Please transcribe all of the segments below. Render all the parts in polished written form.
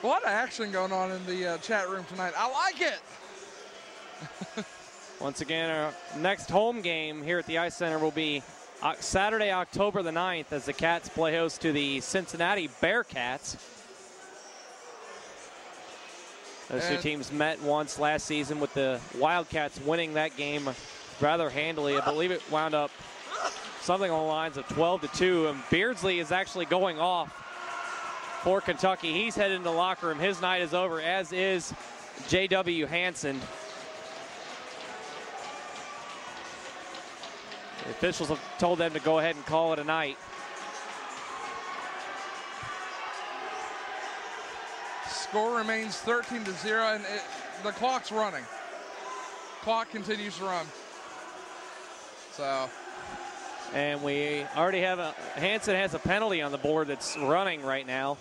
A lot of action going on in the chat room tonight. I like it. Once again, our next home game here at the Ice Center will be Saturday, October the 9th, as the Cats play host to the Cincinnati Bearcats. Those two teams met once last season, with the Wildcats winning that game rather handily. I believe it wound up something on the lines of 12-2, and Beardsley is actually going off for Kentucky. He's headed into the locker room. His night is over, as is J.W. Hansen. The officials have told them to go ahead and call it a night. Score remains 13-0, and the clock's running. Clock continues to run. So. And we already have Hansen has a penalty on the board that's running right now.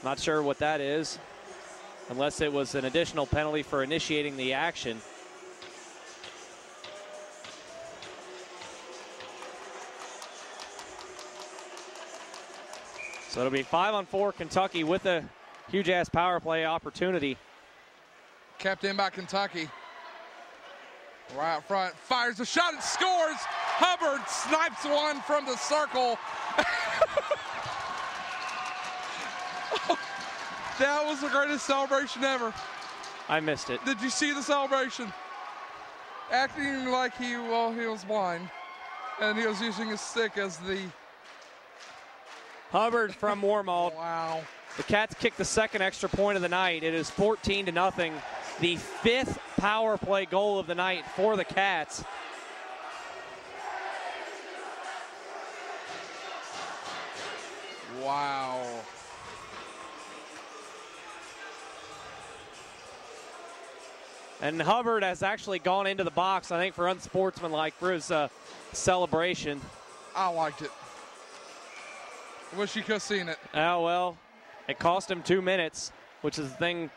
Not sure what that is, unless it was an additional penalty for initiating the action. So it'll be 5-on-4 Kentucky with a huge-ass power play opportunity. Kept in by Kentucky. Right out front, fires a shot and scores. Hubbard snipes one from the circle. That was the greatest celebration ever. I missed it. Did you see the celebration? Acting like he was blind, and he was using his stick as the... Hubbard from Warmald. Wow. The Cats kick the second extra point of the night. It is 14-0. The 5th power play goal of the night for the Cats. Wow. And Hubbard has actually gone into the box, I think, for unsportsmanlike for his celebration. I liked it. Wish you could have seen it. Oh, well, it cost him 2 minutes, which is the thing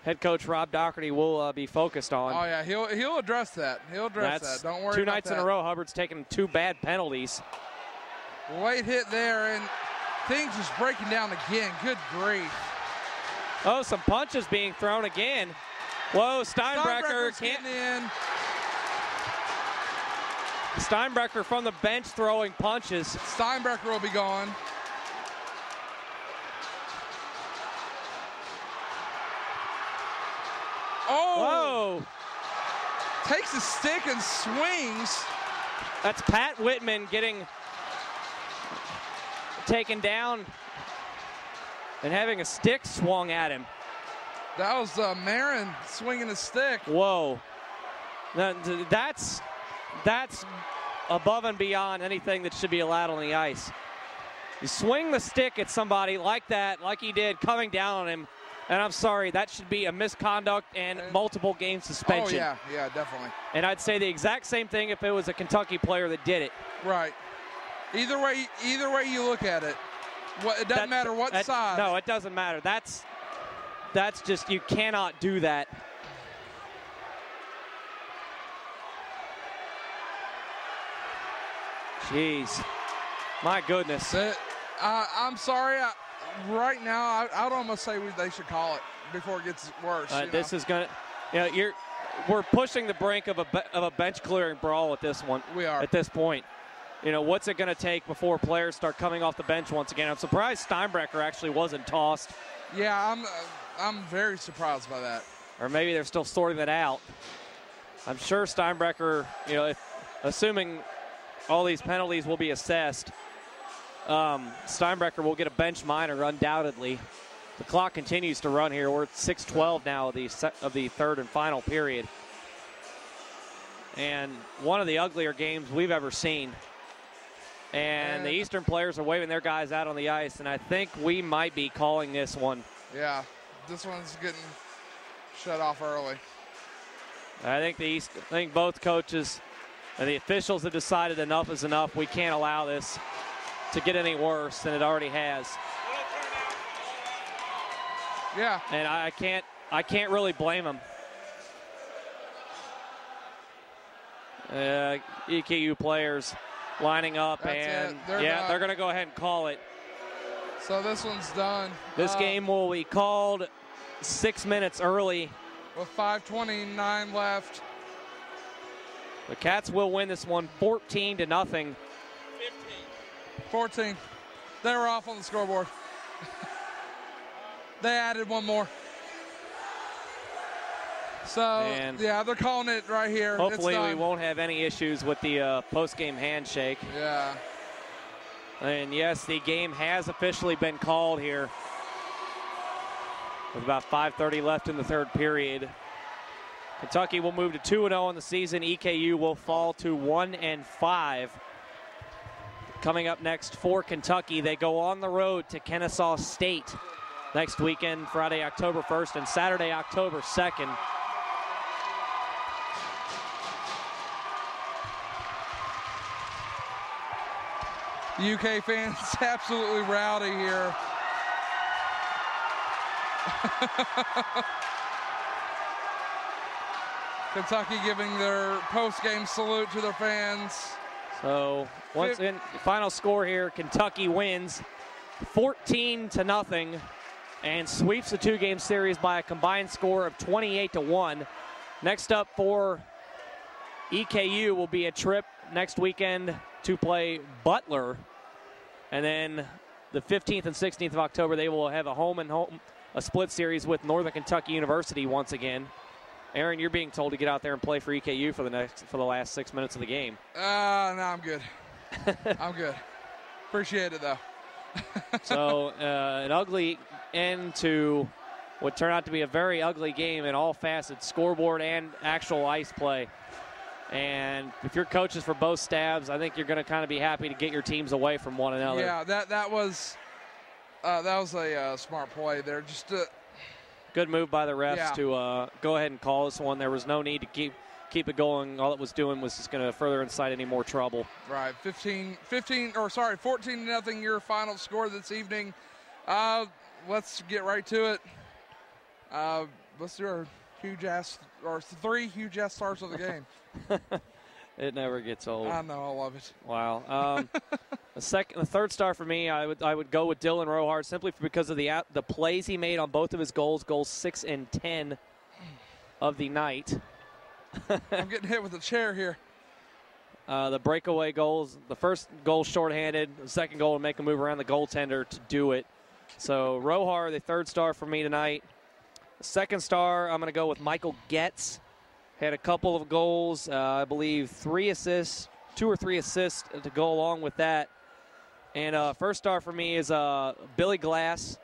head coach Rob Doherty will be focused on. Oh, yeah, he'll address that. He'll address that. Don't worry about that. 2 nights in a row, Hubbard's taken 2 bad penalties. Late hit there, and things just breaking down again. Good grief. Oh, some punches being thrown again. Whoa, Steinbrecher can't in. Steinbrecher from the bench throwing punches. Steinbrecher will be gone. Oh! Whoa! Takes his stick and swings. That's Pat Whitman getting taken down and having a stick swung at him. That was Marin swinging his stick. Whoa. That's above and beyond anything that should be allowed on the ice. You swing the stick at somebody like that, like he did, coming down on him, and I'm sorry, that should be a misconduct and multiple game suspension. Oh, yeah, definitely. And I'd say the exact same thing if it was a Kentucky player that did it. Right. Either way you look at it, it doesn't matter what side. No, it doesn't matter. That's just, you cannot do that. Jeez. My goodness. I'm sorry. Right now, I'd almost say they should call it before it gets worse. This is going to, we're pushing the brink of a bench clearing brawl at this one. We are. At this point. What's it going to take before players start coming off the bench once again? I'm surprised Steinbrecher actually wasn't tossed. Yeah, I'm very surprised by that. Or maybe they're still sorting that out. I'm sure Steinbrecher, assuming all these penalties will be assessed, Steinbrecher will get a bench minor undoubtedly. The clock continues to run here. We're at 6:12 now of the third and final period. And one of the uglier games we've ever seen. And the Eastern players are waving their guys out on the ice, and I think we might be calling this one. Yeah, this one's getting shut off early. I think both coaches and the officials have decided enough is enough. We can't allow this to get any worse than it already has. Yeah. And I can't really blame them. EKU players lining up, That's and they're going to go ahead and call it. So this one's done. This game will be called 6 minutes early. With 5:29 left. The Cats will win this one 14-0. 15. 14. They were off on the scoreboard. They added one more. So, and yeah, they're calling it right here. Hopefully we won't have any issues with the post-game handshake. Yeah. And, yes, the game has officially been called here with about 5:30 left in the third period. Kentucky will move to 2-0 on the season. EKU will fall to 1-5. Coming up next for Kentucky, they go on the road to Kennesaw State next weekend, Friday, October 1st, and Saturday, October 2nd. UK fans absolutely rowdy here. Kentucky giving their post-game salute to their fans. So once again, the final score here, Kentucky wins 14-0 and sweeps the two-game series by a combined score of 28-1. Next up for EKU will be a trip next weekend to play Butler. And then the 15th and 16th of October, they will have a split series with Northern Kentucky University once again. Aaron, you're being told to get out there and play for EKU for the last 6 minutes of the game. No, I'm good. I'm good. Appreciate it, though. So an ugly end to what turned out to be a very ugly game in all facets, scoreboard and actual ice play. And if you're coaches for both stabs, I think you're going to kind of be happy to get your teams away from one another. Yeah, that was a smart play there. Just good move by the refs to go ahead and call this one. There was no need to keep it going. All it was doing was just going to further incite any more trouble. Right, 14-0 your final score this evening. Let's get right to it. Let's do our three huge ass stars of the game. It never gets old. I know, I love it. Wow. The third star for me, I would go with Dylan Rohart simply because of the plays he made on both of his goals 6 and 10 of the night. I'm getting hit with a chair here. The breakaway goals, the first goal shorthanded, the second goal to make a move around the goaltender to do it. So Rohar, the third star for me tonight. The second star, I'm going to go with Michael Getz. Had a couple of goals, I believe 3 assists, 2 or 3 assists to go along with that. And first star for me is Billy Glass.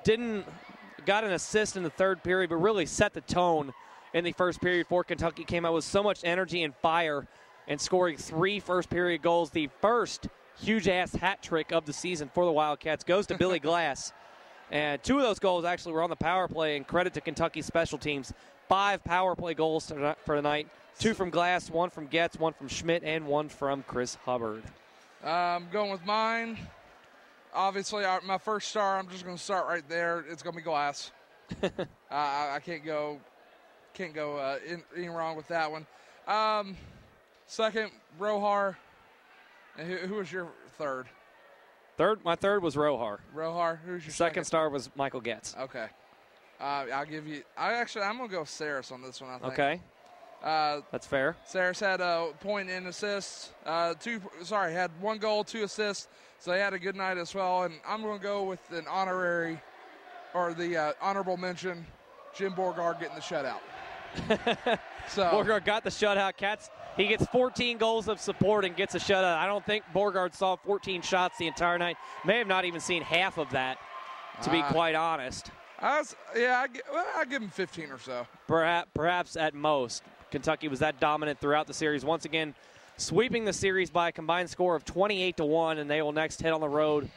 Got an assist in the third period, but really set the tone in the first period for Kentucky. Came out with so much energy and fire and scoring 3 first-period goals. The first huge-ass hat trick of the season for the Wildcats goes to Billy Glass. And 2 of those goals actually were on the power play, and credit to Kentucky's special teams. 5 power play goals for tonight. 2 from Glass, 1 from Getz, 1 from Schmidt, and 1 from Chris Hubbard. I'm going with mine. Obviously, my first star, I'm just going to start right there. It's going to be Glass. I can't go any wrong with that one. Second, Rohar. And who was your third? My third was Rohar. Rohar. Who's your second star was Michael Getz. Okay. I'll give you. I'm going to go Saris on this one, I think. Okay. That's fair. Saris had a point in assists. Had 1 goal, 2 assists. So he had a good night as well. And I'm going to go with an honorable mention, Jim Borgard getting the shutout. So Borgard got the shutout. Cats. He gets 14 goals of support and gets a shutout. I don't think Borgard saw 14 shots the entire night. May have not even seen half of that, to be quite honest. I give him 15 or so. Perhaps at most. Kentucky was that dominant throughout the series. Once again, sweeping the series by a combined score of 28-1, and they will next head on the road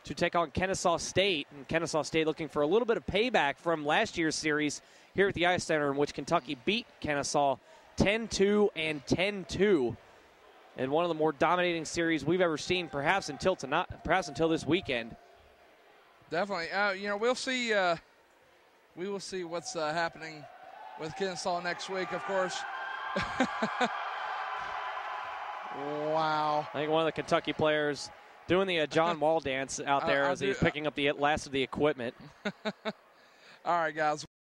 to take on Kennesaw State. And Kennesaw State looking for a little bit of payback from last year's series here at the Ice Center, in which Kentucky beat Kennesaw 10-2 and 10-2. And one of the more dominating series we've ever seen, perhaps until this weekend. Definitely. We'll see. We will see what's happening with Kennesaw next week, of course. I Wow. think one of the Kentucky players Doing the John Wall dance out there as he's picking up the last of the equipment. All right, guys.